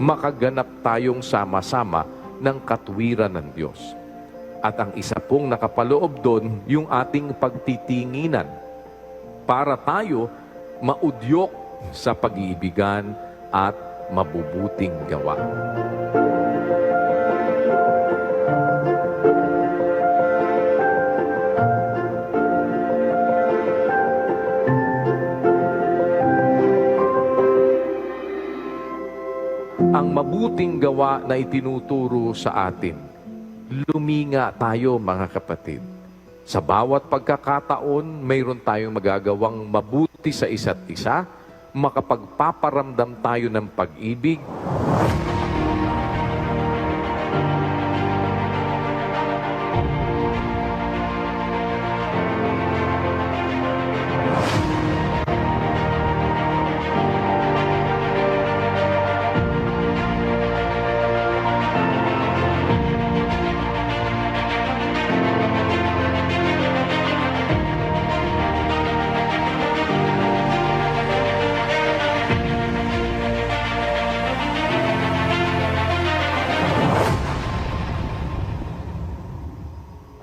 makaganap tayong sama-sama ng katwiran ng Diyos. At ang isa pong nakapaloob doon, yung ating pagtitinginan para tayo maudyok sa pag-iibigan at mabubuting gawa. Ang mabuting gawa na itinuturo sa atin, luminga tayo mga kapatid. Sa bawat pagkakataon, mayroon tayong magagawang mabuti sa isa't isa, makapagpaparamdam tayo ng pag-ibig.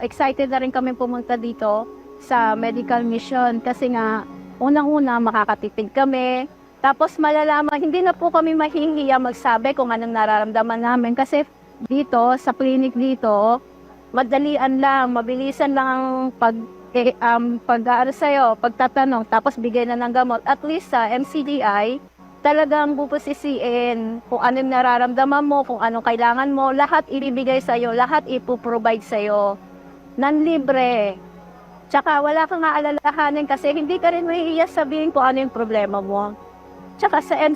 Excited na rin kami pumunta dito sa medical mission kasi nga unang-una makakatipid kami. Tapos malalaman, hindi na po kami mahihiya magsabi kung anong nararamdaman namin kasi dito, sa clinic dito, madalian lang, mabilisan lang ang pag-aaral sa'yo, pagtatanong, tapos bigay na ng gamot. At least sa MCGI, talagang pupusisiin kung anong nararamdaman mo, kung anong kailangan mo, lahat ibibigay sa'yo, lahat ipoprovide sa'yo. Nanlibre. Tsaka wala kang aalalahanin kasi hindi ka rin mahihiya sabihin kung ano yung problema mo. Tsaka sa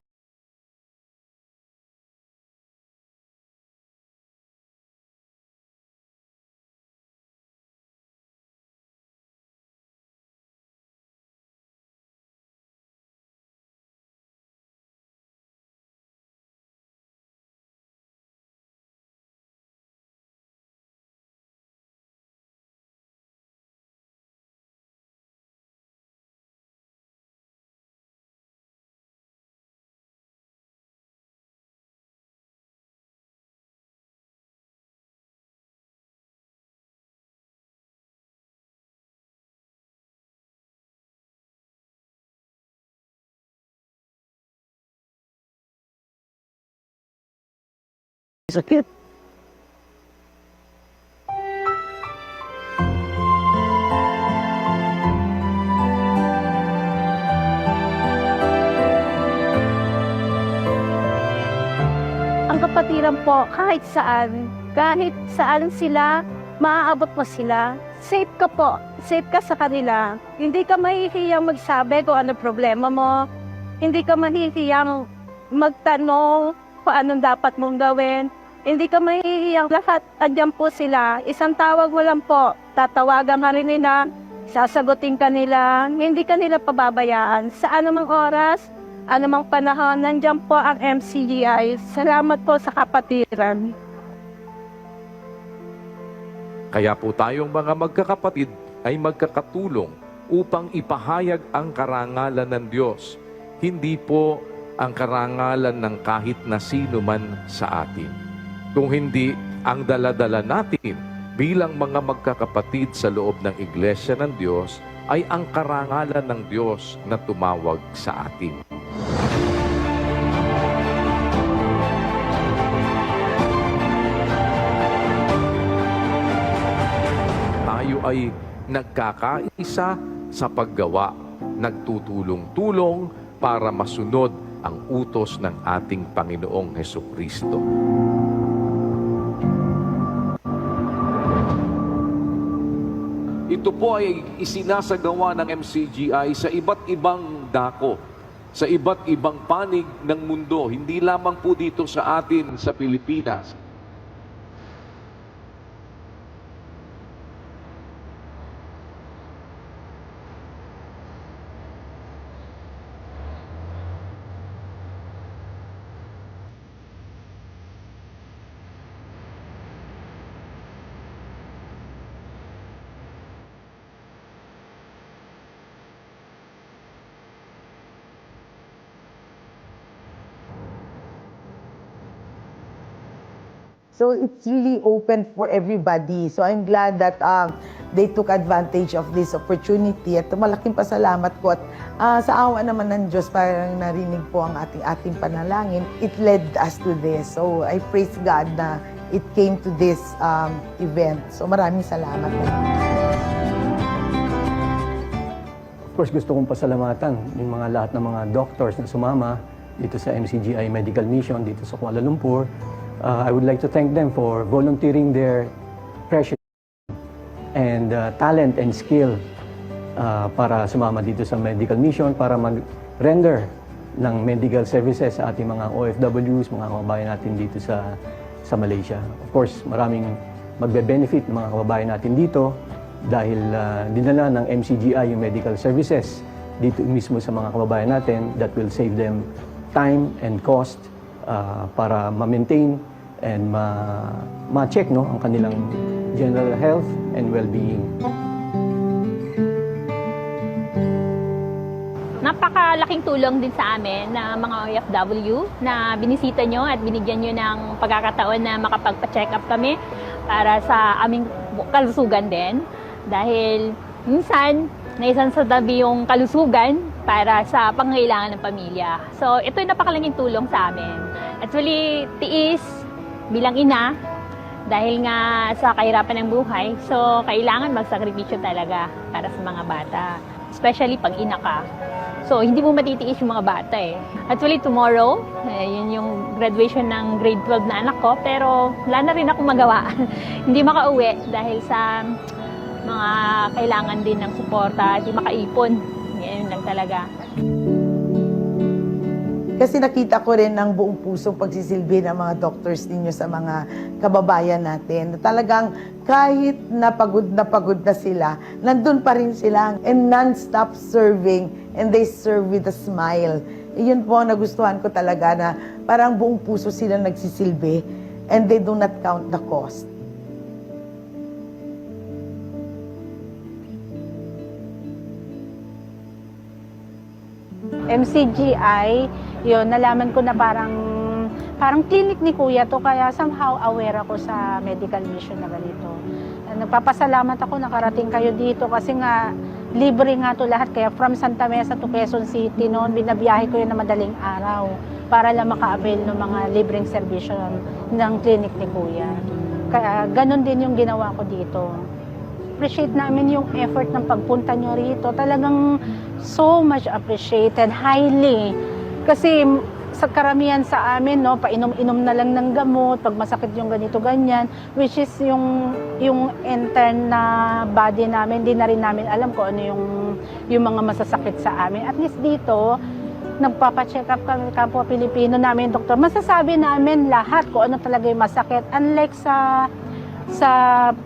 Sakit. ang kapatiran po, kahit saan sila, maaabot mo sila. Safe ka po, safe ka sa kanila. Hindi ka mahihiyang magsabi kung ano problema mo. Hindi ka mahihiyang magtanong kung anong dapat mong gawin. Hindi ka mahihiyang, lahat andyan po sila. Isang tawag mo lang po, tatawagan ka rin nila, sasagutin ka nila, hindi ka nila pababayaan. Sa anumang oras, anumang panahon, nandyan po ang MCGI. Salamat po sa kapatiran. Kaya po tayong mga magkakapatid ay magkakatulong upang ipahayag ang karangalan ng Diyos. Hindi po ang karangalan ng kahit na sino man sa atin. Kung hindi, ang dala-dala natin bilang mga magkakapatid sa loob ng Iglesia ng Diyos ay ang karangalan ng Diyos na tumawag sa atin. Tayo ay nagkakaisa sa paggawa, nagtutulong-tulong para masunod ang utos ng ating Panginoong Hesukristo. Ito po ay isinasagawa ng MCGI sa iba't ibang dako, sa iba't ibang panig ng mundo, hindi lamang po dito sa atin sa Pilipinas. So it's really open for everybody. So I'm glad that they took advantage of this opportunity. At malaking pasalamat ko at sa awa naman ng Diyos, parang narinig po ang ating panalangin. It led us to this. So I praise God na it came to this event. So maraming salamat. Of course, gusto kong pasalamatan yung lahat ng mga doctors na sumama dito sa MCGI Medical Mission dito sa Kuala Lumpur. I would like to thank them for volunteering their precious and talent and skill para sumama dito sa medical mission para mag-render ng medical services sa ating mga OFWs, mga kababayan natin dito sa Malaysia. Of course, maraming magbe-benefit ng mga kababayan natin dito dahil dinala ng MCGI yung medical services dito mismo sa mga kababayan natin that will save them time and cost para ma-maintain and ma-check ang kanilang general health and well-being. Napakalaking tulong din sa amin na mga OFW na binisita nyo at binigyan nyo ng pagkakataon na makapagpa-check up kami para sa aming kalusugan din. Dahil minsan, naisan sa tabi yung kalusugan para sa pangangailangan ng pamilya. So, ito yung napakalaking tulong sa amin. Actually, tiis bilang ina, dahil nga sa kahirapan ng buhay, so kailangan magsakripisyo talaga para sa mga bata. Especially pag ina ka. So, hindi mo matitiis yung mga bata eh. Actually, tomorrow, yun yung graduation ng grade 12 na anak ko, pero wala na rin akong magawa. Hindi makauwi dahil sa mga kailangan din ng suporta, hindi makaipon. Ngayon lang talaga. Kasi nakita ko rin ang buong pusong pagsisilbi ng mga doctors ninyo sa mga kababayan natin. Talagang kahit na pagod na sila, nandun pa rin sila and non-stop serving and they serve with a smile. Iyon po ang nagustuhan ko talaga na parang buong puso sila nagsisilbi and they do not count the cost. MCGI, yun, nalaman ko na parang clinic ni Kuya to, kaya somehow aware ako sa medical mission na ganito. Nagpapasalamat ako nakarating kayo dito kasi nga libre nga to lahat, kaya from Santa Mesa to Quezon City noon, binabiyahe ko yun na madaling araw para lang maka-avail ng mga libreng serbisyo ng clinic ni Kuya. Kaya ganun din yung ginawa ko dito. Appreciate namin yung effort ng pagpunta nyo rito. Talagang so much appreciated, highly. Kasi sa karamihan sa amin, no, painom-inom na lang ng gamot, pag masakit yung ganito, ganyan, which is yung intern na body namin, di na rin namin alam kung ano yung mga masasakit sa amin. At least dito, nagpapacheck up kami, kapwa Pilipino namin, doktor, masasabi namin lahat kung ano talaga yung masakit. Unlike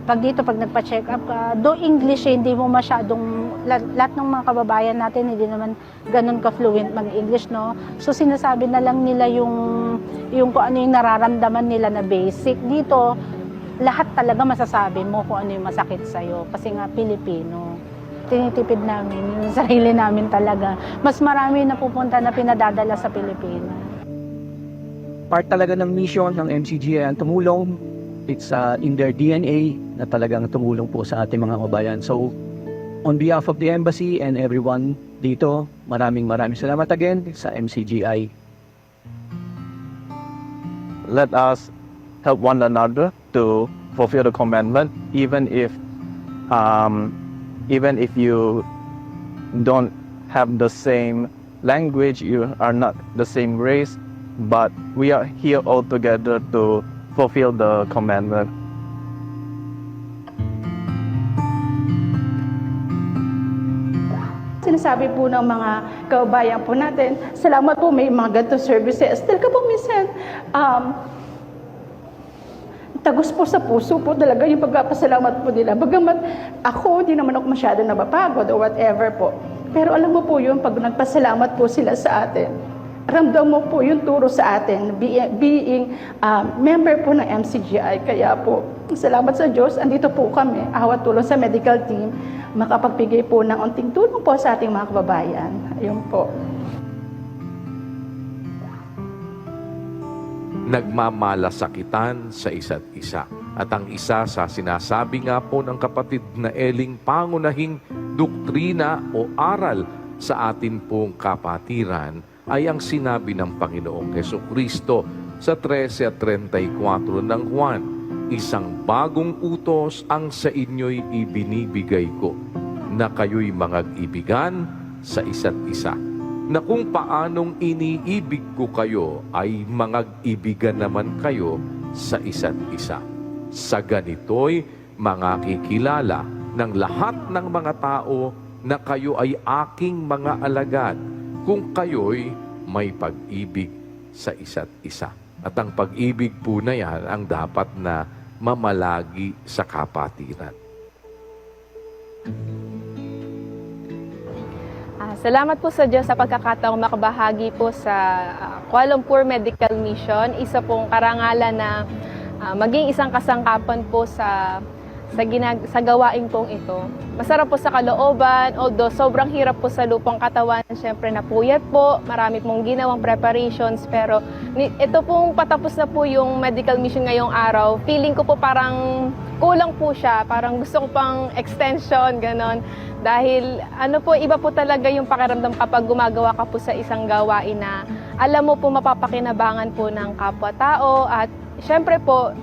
pag dito, pag nagpa-check up ka, do English, hindi mo masyadong, lahat ng mga kababayan natin, hindi naman ganun ka-fluent mag-English, no? So, sinasabi na lang nila yung kung ano yung nararamdaman nila na basic. Dito, lahat talaga masasabi mo kung ano yung masakit sa'yo. Kasi nga, Pilipino. Tinitipid namin, yung sarili namin talaga. Mas marami na pupunta na pinadadala sa Pilipino. Part talaga ng mission ng MCGI ang tumulong. It's in their DNA na talagang tumulong po sa ating mga kababayan. So, on behalf of the embassy and everyone dito, maraming salamat again sa MCGI. Let us help one another to fulfill the commandment, even if you don't have the same language, you are not the same race, but we are here all together to fulfill the commandment. Sinasabi po ng mga kababayan po natin, salamat po may mga ganito services. Dahil ka po minsan, tagos po sa puso po talaga yung pagpapasalamat po nila. Bagamat ako, di naman ako masyado napapagod or whatever po. Pero alam mo po yun, pag nagpasalamat po sila sa atin, ramdam mo po yung turo sa atin, being member po ng MCGI. Kaya po, salamat sa Diyos, andito po kami, awat tulong sa medical team, makapagbigay po ng unting tulong po sa ating mga kababayan. Ayun po. nagmamalasakitan sa isa't isa. At ang isa sa sinasabi nga po ng kapatid na Eling, pangunahing doktrina o aral sa atin pong kapatiran ay ang sinabi ng Panginoong Hesukristo sa 13 at 34 ng Juan, isang bagong utos ang sa inyo'y ibinibigay ko, na kayo'y mag-ibigan sa isa't isa, na kung paanong iniibig ko kayo ay mag-ibigan naman kayo sa isa't isa. Sa ganito'y makikilala ng lahat ng mga tao na kayo ay aking mga alagad, kung kayo'y may pag-ibig sa isa't isa. At ang pag-ibig po na yan ang dapat na mamalagi sa kapatiran. Salamat po sa Diyos sa pagkakataong makabahagi po sa Kuala Lumpur Medical Mission. Isa pong karangalan na maging isang kasangkapan po sa gawain pong ito. Masarap po sa kalooban, although sobrang hirap po sa lupang katawan. Siyempre napuyat po, marami pong ginawang preparations, pero ito pong patapos na po yung medical mission ngayong araw. Feeling ko po parang kulang po siya, parang gusto ko pang extension, ganon. Dahil iba po talaga yung pakiramdam kapag gumagawa ka po sa isang gawain na alam mo po mapapakinabangan po ng kapwa-tao. At syempre po,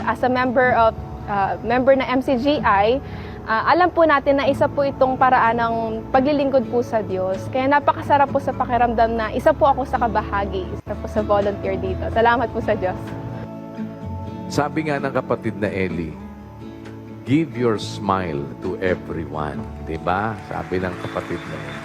as a member na MCGI, alam po natin na isa po itong paraan ng paglilingkod po sa Diyos. Kaya napakasarap po sa pakiramdam na isa po ako sa kabahagi, isa po sa volunteer dito. Salamat po sa Diyos. Sabi nga ng kapatid na Eli, give your smile to everyone. Diba? Sabi ng kapatid na Eli.